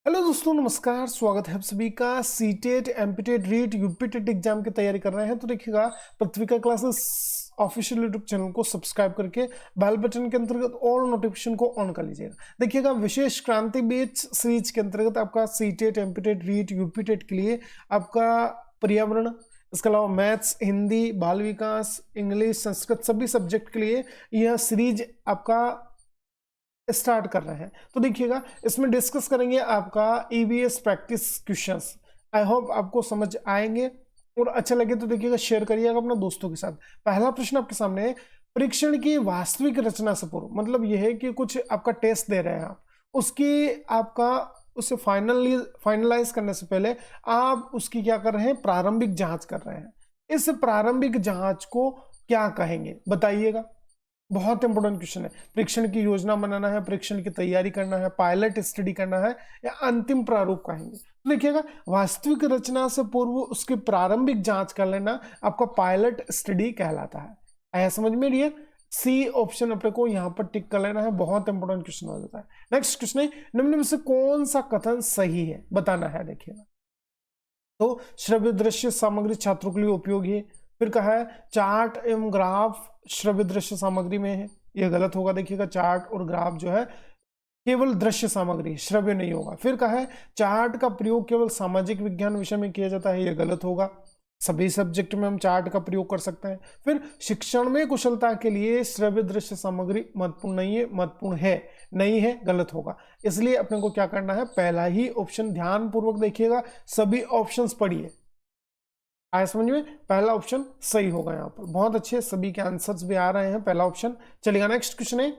Hello दोस्तों, नमस्कार। स्वागत है आप सभी का CTET MPTET REET UPTET exam की तैयारी कर रहे हैं तो देखिएगा पत्रिका क्लासेस ऑफिशियल यूट्यूब चैनल को सब्सक्राइब करके बेल बटन के अंतर्गत ऑल नोटिफिकेशन को ऑन कर लीजिएगा। देखिएगा विशेष क्रांति बैच सीरीज के अंतर्गत आपका सीटेट एमपीटेट रीट यूपीटेट के लिए आपका पर्यावरण, इसके अलावा मैथ्स, हिंदी, बाल विकास, इंग्लिश, संस्कृत सभी सब्जेक्ट के लिए यह सीरीज आपका स्टार्ट कर रहे हैं। तो देखिएगा इसमें डिस्कस करेंगे आपका EVS practice questions. I hope आपको समझ आएंगे और अच्छा लगे तो देखिएगा शेयर करिएगा अपने दोस्तों के साथ। पहला प्रश्न आपके सामने है, परीक्षण की वास्तविक रचना से पूर्व, मतलब यह है कि कुछ आपका टेस्ट दे रहे हैं आप, उसकी आपका उसे फाइनलाइज करने से पहले आप उसकी क्या कर रहे हैं, प्रारंभिक जांच कर रहे हैं। इस प्रारंभिक जांच को क्या कहेंगे बताइएगा। बहुत इंपॉर्टेंट क्वेश्चन है। परीक्षण की योजना बनाना है, परीक्षण की तैयारी करना है, पायलट स्टडी करना है या अंतिम प्रारूप कहेंगे। तो देखिएगा वास्तविक रचना से पूर्व उसकी प्रारंभिक जांच कर लेना आपका पायलट स्टडी कहलाता है। आया समझ में? लिए सी ऑप्शन अपने को यहां पर टिक कर लेना है। बहुत इंपॉर्टेंट क्वेश्चन हो जाता है। नेक्स्ट क्वेश्चन है, निम्न में से कौन सा कथन सही है बताना है। देखिएगा तो श्रव्य दृश्य सामग्री छात्रों के लिए उपयोगी है। फिर कहा है चार्ट एवं ग्राफ श्रव्य दृश्य सामग्री में है, यह गलत होगा। देखिएगा चार्ट और ग्राफ जो है केवल दृश्य सामग्री, श्रव्य नहीं होगा। फिर कहा है चार्ट का प्रयोग केवल सामाजिक विज्ञान विषय में किया जाता है, यह गलत होगा। सभी सब्जेक्ट में हम चार्ट का प्रयोग कर सकते हैं। फिर शिक्षण में कुशलता के लिए श्रव्य दृश्य सामग्री महत्वपूर्ण नहीं है, महत्वपूर्ण है नहीं है, गलत होगा। इसलिए अपने को क्या करना है, पहला ही ऑप्शन ध्यान पूर्वक देखिएगा, सभी ऑप्शंस पढ़िए। आया समझ में? पहला ऑप्शन सही होगा। यहाँ पर बहुत अच्छे सभी के आंसर्स भी आ रहे हैं, पहला ऑप्शन चलेगा। नेक्स्ट क्वेश्चन है,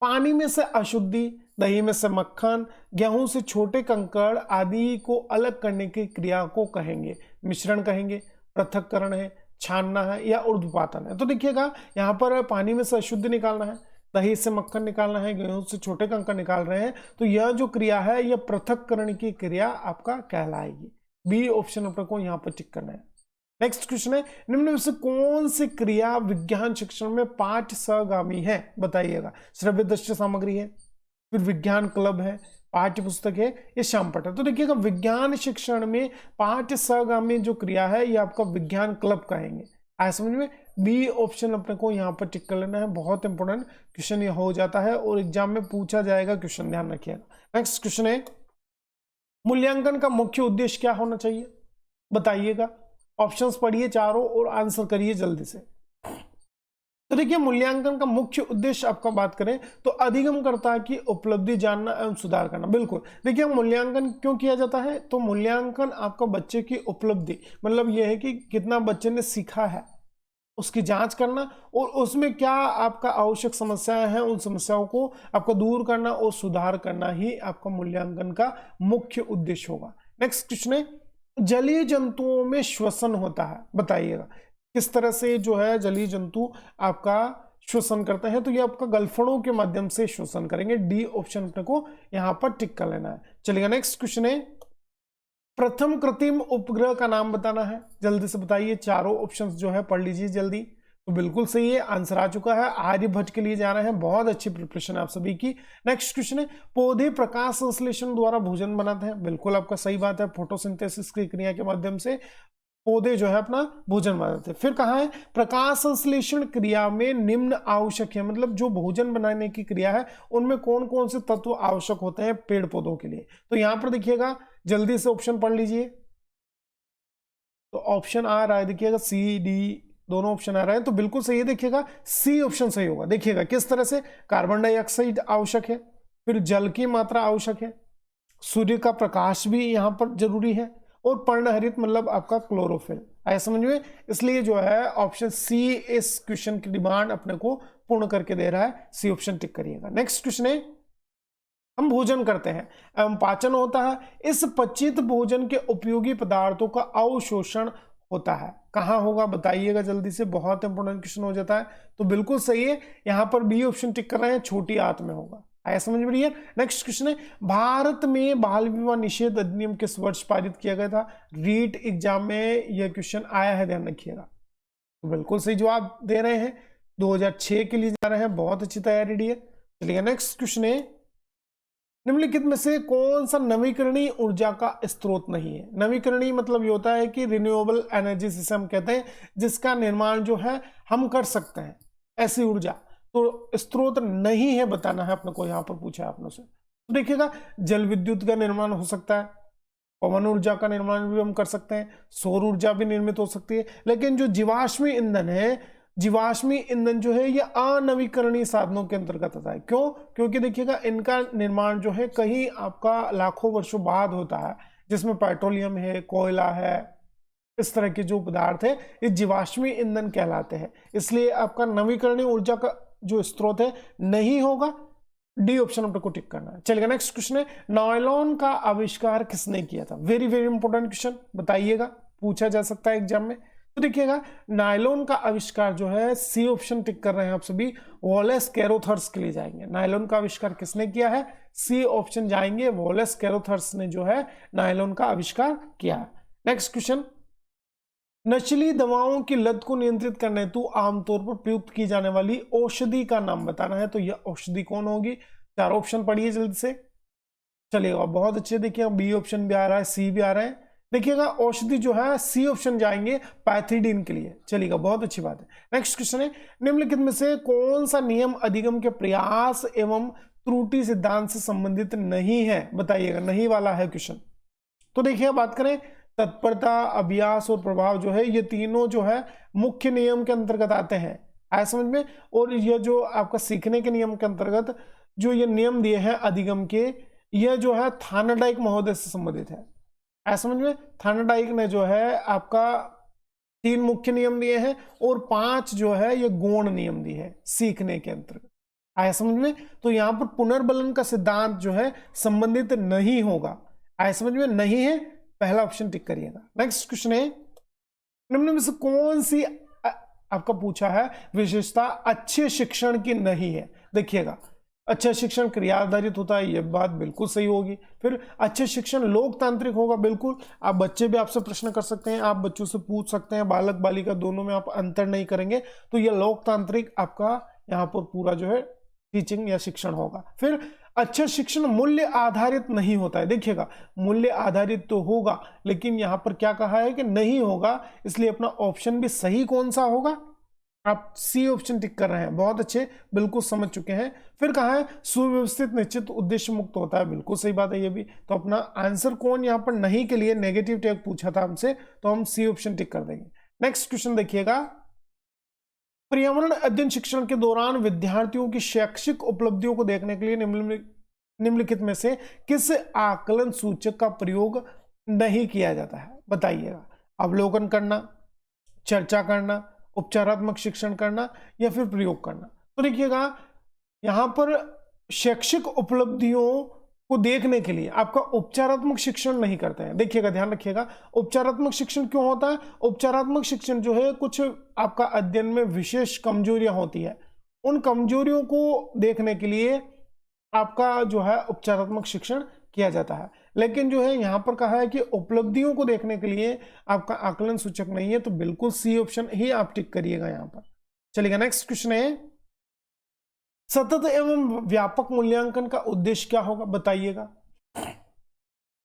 पानी में से अशुद्धि, दही में से मक्खन, गेहूं से छोटे कंकड़ आदि को अलग करने की क्रिया को कहेंगे। मिश्रण कहेंगे, पृथक्करण है, छानना है या ऊर्ध्वपातन है। तो देखिएगा यहाँ पर पानी में से अशुद्धि निकालना है, दही से मक्खन निकालना है, गेहूं से छोटे कंकड़ निकाल रहे हैं, तो यह जो क्रिया है यह पृथक्करण की क्रिया आपका कहलाएगी। बी ऑप्शन अपने को यहाँ पर टिक करना है। नेक्स्ट क्वेश्चन है, निम्न में से कौन सी क्रिया विज्ञान शिक्षण में पाठ्य सहगामी है बताइएगा। श्रव्य दृश्य सामग्री है, फिर विज्ञान क्लब है, पाठ्य पुस्तक है, ये शामपट है। तो देखिएगा विज्ञान शिक्षण में पाठ्य सहगामी जो क्रिया है ये आपका विज्ञान क्लब कहेंगे। आया समझ में? बी ऑप्शन अपने को यहाँ पर टिक कर लेना है। बहुत इंपॉर्टेंट क्वेश्चन ये हो जाता है और एग्जाम में पूछा जाएगा क्वेश्चन, ध्यान रखिएगा। नेक्स्ट क्वेश्चन है, मूल्यांकन का मुख्य उद्देश्य क्या होना चाहिए बताइएगा। ऑप्शंस पढ़िए चारों और आंसर करिए जल्दी से। तो देखिए मूल्यांकन का मुख्य उद्देश्य आपका बात करें तो अधिगमकर्ता की उपलब्धि जानना एवं सुधार करना। बिल्कुल, देखिए मूल्यांकन क्यों किया जाता है, तो मूल्यांकन आपका बच्चे की उपलब्धि, मतलब यह है कि कितना बच्चे ने सीखा है उसकी जांच करना और उसमें क्या आपका आवश्यक समस्याएं हैं उन समस्याओं को आपको दूर करना और सुधार करना ही आपका मूल्यांकन का मुख्य उद्देश्य होगा। नेक्स्ट क्वेश्चन है, जलीय जंतुओं में श्वसन होता है बताइएगा। किस तरह से जो है जलीय जंतु आपका श्वसन करते हैं, तो ये आपका गलफड़ों के माध्यम से श्वसन करेंगे। डी ऑप्शन अपने को यहां पर टिक कर लेना है। चलिएगा नेक्स्ट क्वेश्चन है, प्रथम कृत्रिम उपग्रह का नाम बताना है, जल्दी से बताइए। चारों ऑप्शंस जो है पढ़ लीजिए जल्दी। तो बिल्कुल सही है, आंसर आ चुका है, आर्यभट्ट के लिए जा रहे हैं। बहुत अच्छी प्रिपरेशन है आप सभी की। नेक्स्ट क्वेश्चन है, पौधे प्रकाश संश्लेषण द्वारा भोजन बनाते हैं। बिल्कुल आपका सही बात है, फोटोसिंथेसिस की क्रिया के माध्यम से पौधे जो है अपना भोजन बनाते हैं। फिर कहा है प्रकाश संश्लेषण क्रिया में निम्न आवश्यक है, मतलब जो भोजन बनाने की क्रिया है उनमें कौन कौन से तत्व आवश्यक होते हैं पेड़ पौधों के लिए। तो यहां पर देखिएगा जल्दी से ऑप्शन पढ़ लीजिए। तो ऑप्शन आ रहा है, देखिएगा सी डी दोनों ऑप्शन आ रहे हैं, तो बिल्कुल सही है। देखिएगा सी ऑप्शन सही होगा। देखिएगा किस तरह से, कार्बन डाइऑक्साइड आवश्यक है, फिर जल की मात्रा आवश्यक है, सूर्य का प्रकाश भी यहां पर जरूरी है, और पर्णहरित मतलब आपका क्लोरोफिल। आया समझ में? इसलिए जो है ऑप्शन सी इस क्वेश्चन की डिमांड अपने को पूर्ण करके दे रहा है। सी ऑप्शन टिक करिएगा। नेक्स्ट क्वेश्चन है, हम भोजन करते हैं एवं पाचन होता है, इस पचित भोजन के उपयोगी पदार्थों का अवशोषण होता है, कहां होगा बताइएगा जल्दी से। बहुत इंपॉर्टेंट क्वेश्चन हो जाता है। तो बिल्कुल सही है, यहां पर बी ऑप्शन टिक कर रहे हैं, छोटी आंत में होगा। आया समझ में? रही है। नेक्स्ट क्वेश्चन है, भारत में बाल विवाह निषेध अधिनियम किस वर्ष पारित किया गया था। रीट एग्जाम में यह क्वेश्चन आया है, ध्यान रखिएगा। तो बिल्कुल सही जवाब दे रहे हैं, 2006 के लिए जा रहे हैं। बहुत अच्छी तैयारी दी है। चलिए नेक्स्ट क्वेश्चन है, निम्नलिखित में से कौन सा नवीकरणीय ऊर्जा का स्रोत नहीं है? नवीकरणीय मतलब ये होता है कि रिन्यूएबल एनर्जी जिसे हम कहते हैं, जिसका निर्माण जो है हम कर सकते हैं, ऐसी ऊर्जा तो स्रोत नहीं है बताना है अपने को, यहाँ पर पूछा है आपने से। तो देखिएगा जल विद्युत का निर्माण हो सकता है, पवन ऊर्जा का निर्माण भी हम कर सकते हैं, सौर ऊर्जा भी निर्मित हो सकती है, लेकिन जो जीवाश्मी ईंधन है, जीवाश्मी ईंधन जो है ये अनवीकरणीय साधनों के अंतर्गत आता है। क्यों? क्योंकि देखिएगा इनका निर्माण जो है कहीं आपका लाखों वर्षों बाद होता है, जिसमें पेट्रोलियम है, कोयला है, इस तरह के जो पदार्थ है ये जीवाश्मी ईंधन कहलाते हैं। इसलिए आपका नवीकरणीय ऊर्जा का जो स्रोत है नहीं होगा। डी ऑप्शन अपने को टिक करना है। चलिए नेक्स्ट क्वेश्चन है, नायलॉन का आविष्कार किसने किया था? वेरी वेरी इंपॉर्टेंट क्वेश्चन, बताइएगा, पूछा जा सकता है एग्जाम में। तो देखिएगा नायलॉन का आविष्कार जो है, सी ऑप्शन टिक कर रहे हैं आप सभी, वॉलेस कैरोथर्स के लिए जाएंगे। नायलॉन का आविष्कार किसने किया है? सी ऑप्शन जाएंगे, वॉलेस कैरोथर्स ने जो है नायलॉन का आविष्कार किया है। नेक्स्ट क्वेश्चन, नशीली दवाओं की लत को नियंत्रित करने हेतु आमतौर पर प्रयुक्त की जाने वाली औषधि का नाम बताना है। तो यह औषधि कौन होगी? चार ऑप्शन पढ़िए जल्दी से। चलिएगा बहुत अच्छे, देखिए बी ऑप्शन भी आ रहा है, सी भी आ रहा है। देखिएगा औषधि जो है सी ऑप्शन जाएंगे पैथिडीन के लिए। चलिएगा बहुत अच्छी बात है। नेक्स्ट क्वेश्चन है, निम्नलिखित में से कौन सा नियम अधिगम के प्रयास एवं त्रुटि सिद्धांत से संबंधित नहीं है? बताइएगा, नहीं वाला है क्वेश्चन। तो देखिए बात करें, तत्परता, अभ्यास और प्रभाव जो है ये तीनों जो है मुख्य नियम के अंतर्गत आते हैं, आया समझ में। और ये जो आपका सीखने के नियम के अंतर्गत जो ये नियम दिए हैं अधिगम के, ये जो है थार्नडाइक महोदय से संबंधित है, आया समझ में। थार्नडाइक ने जो है आपका 3 मुख्य नियम दिए हैं और 5 जो है ये गौण नियम दिए हैं सीखने के अंतर्गत, आया समझ में। तो यहां पर पुनर्बलन का सिद्धांत जो है संबंधित नहीं होगा, आया समझ में, नहीं है, पहला ऑप्शन टिक करिएगा। नेक्स्ट क्वेश्चन है, निम्न में से कौन सी आपका पूछा है विशेषता अच्छे शिक्षण की नहीं है? देखिएगा अच्छा शिक्षण क्रिया आधारित होता है, यह बात बिल्कुल सही होगी। फिर अच्छे शिक्षण लोकतांत्रिक होगा, बिल्कुल। आप बच्चे भी आपसे प्रश्न कर सकते हैं, आप बच्चों से पूछ सकते हैं, बालक बालिका दोनों में आप अंतर नहीं करेंगे, तो यह लोकतांत्रिक आपका यहाँ पर पूरा जो है टीचिंग या शिक्षण होगा। फिर अच्छा शिक्षण मूल्य आधारित नहीं होता है। देखिएगा मूल्य आधारित तो होगा, लेकिन यहां पर क्या कहा है कि नहीं होगा, इसलिए अपना ऑप्शन भी सही कौन सा होगा? आप सी ऑप्शन टिक कर रहे हैं, बहुत अच्छे, बिल्कुल समझ चुके हैं। फिर कहा है सुव्यवस्थित निश्चित उद्देश्य मुक्त होता है, बिल्कुल सही बात है ये भी। तो अपना आंसर कौन यहाँ पर नहीं के लिए नेगेटिव टैग पूछा था हमसे, तो हम सी ऑप्शन टिक कर देंगे। नेक्स्ट क्वेश्चन देखिएगा, पर्यावरण अध्ययन शिक्षण के दौरान विद्यार्थियों की शैक्षिक उपलब्धियों को देखने के लिए निम्नलिखित में से किस आकलन सूचक का प्रयोग नहीं किया जाता है? बताइएगा, अवलोकन करना, चर्चा करना, उपचारात्मक शिक्षण करना या फिर प्रयोग करना। तो देखिएगा यहां पर शैक्षिक उपलब्धियों को देखने के लिए आपका उपचारात्मक शिक्षण नहीं करते हैं। देखिएगा ध्यान रखिएगा, उपचारात्मक शिक्षण क्यों होता है? उपचारात्मक शिक्षण जो है कुछ आपका अध्ययन में विशेष कमजोरियां होती है, उन कमजोरियों को देखने के लिए आपका जो है उपचारात्मक शिक्षण किया जाता है। लेकिन जो है यहां पर कहा है कि उपलब्धियों को देखने के लिए आपका आकलन सूचक नहीं है, तो बिल्कुल सी ऑप्शन ही आप टिक करिएगा यहां पर। चलिएगा नेक्स्ट क्वेश्चन है, सतत एवं व्यापक मूल्यांकन का उद्देश्य क्या होगा? बताइएगा।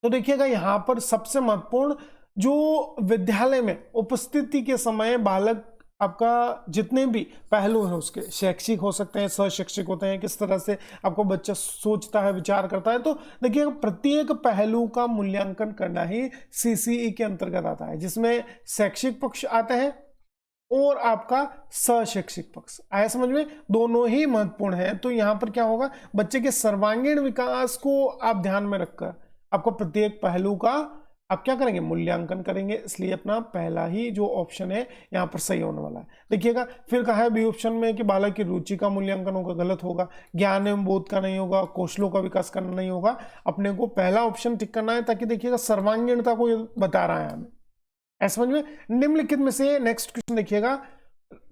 तो देखिएगा यहां पर सबसे महत्वपूर्ण जो विद्यालय में उपस्थिति के समय बालक आपका जितने भी पहलू हैं उसके, शैक्षिक हो सकते हैं, सशैक्षिक होते हैं, किस तरह से आपको बच्चा सोचता है, विचार करता है, तो देखिएगा प्रत्येक पहलू का मूल्यांकन करना ही सीसीई के अंतर्गत आता है, जिसमें शैक्षिक पक्ष आता है और आपका सशैक्षिक पक्ष, आया समझ में, दोनों ही महत्वपूर्ण है। तो यहां पर क्या होगा, बच्चे के सर्वांगीण विकास को आप ध्यान में रखकर आपको प्रत्येक पहलू का आप क्या करेंगे? मूल्यांकन करेंगे। इसलिए अपना पहला ही जो ऑप्शन है यहां पर सही होने वाला है। देखिएगा फिर कहा है बी ऑप्शन में कि बालक की रुचि का मूल्यांकन होगा, गलत होगा। ज्ञान एवं बोध का नहीं होगा, कौशलों का विकास करना नहीं होगा। अपने को पहला ऑप्शन टिक करना है, ताकि देखिएगा सर्वांगीणता को बता रहा है हमें, ऐसा समझ में। निम्नलिखित में से नेक्स्ट क्वेश्चन देखिएगा,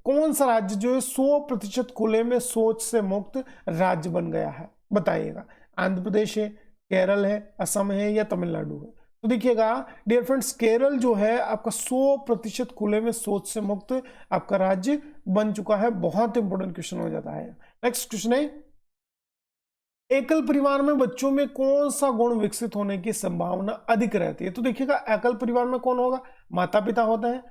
कौन सा राज्य जो है 100% खुले में शौच से मुक्त राज्य बन गया है? बताइएगा। आंध्र प्रदेश है, केरल है, असम है या तमिलनाडु है? तो देखिएगा डियर फ्रेंड्स, केरल जो है आपका 100% खुले में शौच से मुक्त आपका राज्य बन चुका है। बहुत इंपॉर्टेंट क्वेश्चन हो जाता है। नेक्स्ट क्वेश्चन है, एकल परिवार में बच्चों में कौन सा गुण विकसित होने की संभावना अधिक रहती है? तो देखिएगा एकल परिवार में कौन होगा? माता पिता होते हैं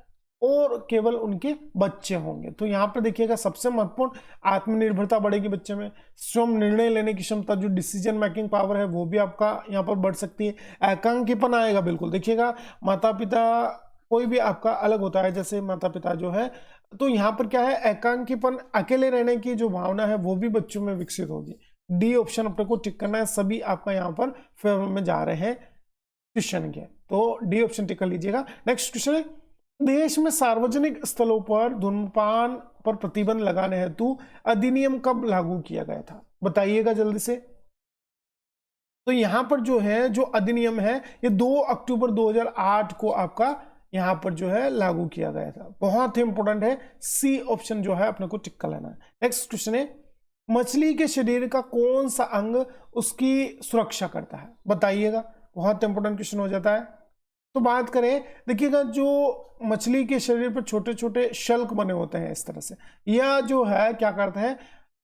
और केवल उनके बच्चे होंगे। तो यहाँ पर देखिएगा सबसे महत्वपूर्ण आत्मनिर्भरता बढ़ेगी बच्चे में, स्वयं निर्णय लेने की क्षमता, जो डिसीजन मेकिंग पावर है वो भी आपका यहाँ पर बढ़ सकती है। एकांकीपन आएगा बिल्कुल, देखिएगा माता पिता कोई भी आपका अलग होता है, जैसे माता पिता जो है, तो यहाँ पर क्या है, एकांकीपन, अकेले रहने की जो भावना है वो भी बच्चों में विकसित होगी। डी ऑप्शन अपने को टिक करना है, सभी आपका यहाँ पर फेवर में जा रहे हैं क्वेश्चन के, तो डी ऑप्शन टिक कर लीजिएगा। नेक्स्ट क्वेश्चन है, देश में सार्वजनिक स्थलों पर धूम्रपान पर प्रतिबंध लगाने हेतु अधिनियम कब लागू किया गया था? बताइएगा जल्दी से। तो यहां पर जो है, जो अधिनियम है, ये 2 अक्टूबर 2008 को आपका यहां पर जो है लागू किया गया था। बहुत ही इंपॉर्टेंट है, सी ऑप्शन जो है अपने को टिक कर लेना है। नेक्स्ट क्वेश्चन है, मछली के शरीर का कौन सा अंग उसकी सुरक्षा करता है? बताइएगा, बहुत इंपॉर्टेंट क्वेश्चन हो जाता है। तो बात करें, देखिएगा जो मछली के शरीर पर छोटे छोटे शल्क बने होते हैं इस तरह से, यह जो है क्या करते हैं,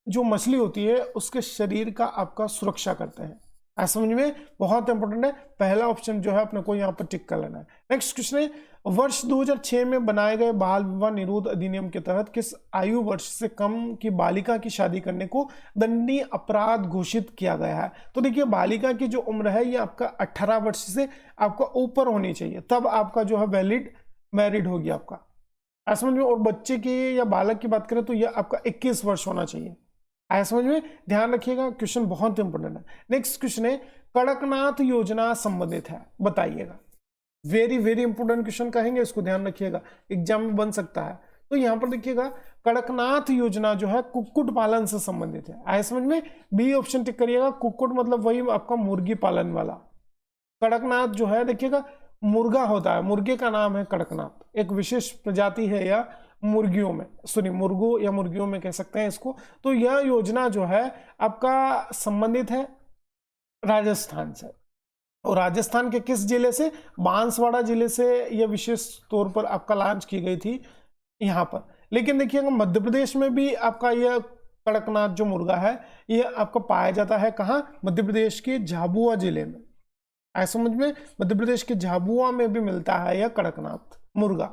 जो मछली होती है उसके शरीर का आपका सुरक्षा करते हैं। ऐसा समझ में बहुत इंपॉर्टेंट है, पहला ऑप्शन जो है अपने को यहाँ पर टिक कर लेना है। नेक्स्ट क्वेश्चन है, वर्ष 2006 में बनाए गए बाल विवाह निरोध अधिनियम के तहत किस आयु वर्ष से कम की बालिका की शादी करने को दंडनीय अपराध घोषित किया गया है? तो देखिए, बालिका की जो उम्र है ये आपका 18 वर्ष से आपका ऊपर होनी चाहिए, तब आपका जो है वैलिड मैरिड होगी आपका, ऐसा समझ में। और बच्चे की या बालक की बात करें तो यह आपका 21 वर्ष होना चाहिए, ऐसा समझ में, ध्यान रखिएगा, क्वेश्चन बहुत इंपॉर्टेंट है। नेक्स्ट क्वेश्चन है, कड़कनाथ योजना संबंधित है, बताइएगा। वेरी वेरी इंपॉर्टेंट क्वेश्चन कहेंगे, इसको ध्यान रखिएगा, एग्जाम में बन सकता है। तो यहां पर देखिएगा, कड़कनाथ योजना जो है कुक्कुट पालन से संबंधित है, ऐसा समझ में, बी ऑप्शन टिक करिएगा। कुक्कुट मतलब वही आपका मुर्गी पालन वाला। कड़कनाथ जो है देखिएगा मुर्गा होता है, मुर्गे का नाम है कड़कनाथ, एक विशेष प्रजाति है या मुर्गियों में, सॉरी मुर्गों या मुर्गियों में कह सकते हैं इसको। तो यह योजना जो है आपका संबंधित है राजस्थान से, और राजस्थान के किस जिले से? बांसवाड़ा जिले से यह विशेष तौर पर आपका लॉन्च की गई थी यहाँ पर। लेकिन देखिएगा मध्य प्रदेश में भी आपका यह कड़कनाथ जो मुर्गा है यह आपको पाया जाता है, कहाँ? मध्य प्रदेश के झाबुआ जिले में, ऐसा समझ में, मध्य प्रदेश के झाबुआ में भी मिलता है यह कड़कनाथ मुर्गा।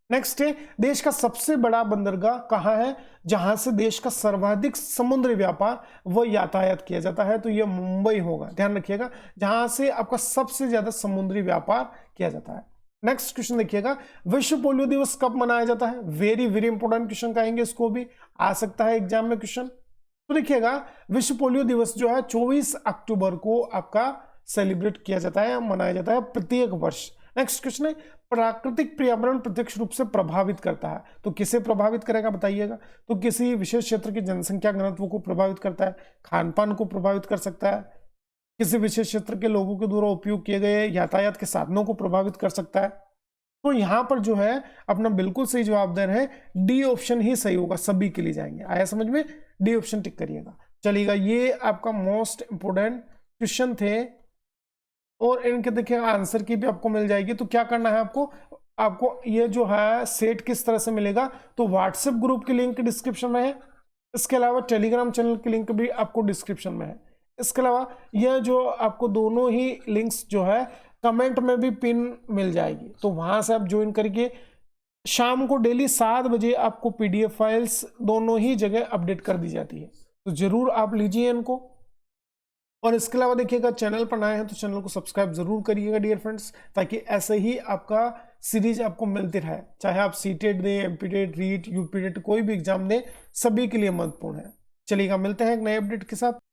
नेक्स्ट है, देश का सबसे बड़ा बंदरगाह कहाँ है जहां से देश का सर्वाधिक समुद्री व्यापार व यातायात किया जाता है? तो यह मुंबई होगा, ध्यान रखिएगा, जहां से आपका सबसे ज्यादा समुद्री व्यापार किया जाता है। नेक्स्ट क्वेश्चन देखिएगा, विश्व पोलियो दिवस कब मनाया जाता है? वेरी वेरी इंपॉर्टेंट क्वेश्चन कहेंगे, इसको भी आ सकता है एग्जाम में क्वेश्चन। तो देखिएगा, विश्व पोलियो दिवस जो है 24 अक्टूबर को आपका सेलिब्रेट किया जाता है, मनाया जाता है प्रत्येक वर्ष। नेक्स्ट क्वेश्चन है, प्राकृतिक पर्यावरण प्रत्यक्ष रूप से प्रभावित करता है, तो किसे प्रभावित करेगा बताइएगा? तो किसी विशेष क्षेत्र की जनसंख्या घनत्व को प्रभावित करता है, खान पान को प्रभावित कर सकता है, किसी विशेष क्षेत्र के लोगों के द्वारा उपयोग किए गए यातायात के साधनों को प्रभावित कर सकता है। तो यहां पर जो है अपना बिल्कुल सही जवाब दे रहे हैं, डी ऑप्शन ही सही होगा, सभी के लिए जाएंगे, आया समझ में, डी ऑप्शन टिक करिएगा। चलिएगा, ये आपका मोस्ट इंपोर्टेंट क्वेश्चन थे और इनके देखिए आंसर की भी आपको मिल जाएगी। तो क्या करना है आपको ये जो है सेट किस तरह से मिलेगा? तो व्हाट्सएप ग्रुप की लिंक डिस्क्रिप्शन में है, इसके अलावा टेलीग्राम चैनल की लिंक भी आपको डिस्क्रिप्शन में है। इसके अलावा यह जो आपको दोनों ही लिंक्स जो है कमेंट में भी पिन मिल जाएगी, तो वहां से आप ज्वाइन करके शाम को डेली 7 बजे आपको PDF फाइल्स दोनों ही जगह अपडेट कर दी जाती है, तो जरूर आप लीजिए इनको। और इसके अलावा देखिएगा, चैनल पर नए हैं तो चैनल को सब्सक्राइब जरूर करिएगा डियर फ्रेंड्स, ताकि ऐसे ही आपका सीरीज आपको मिलती रहे, चाहे आप सीटेट दें, एमपीटेट, रीट, यूपीटेट, कोई भी एग्जाम दें, सभी के लिए महत्वपूर्ण है। चलिएगा, मिलते हैं एक नए अपडेट के साथ।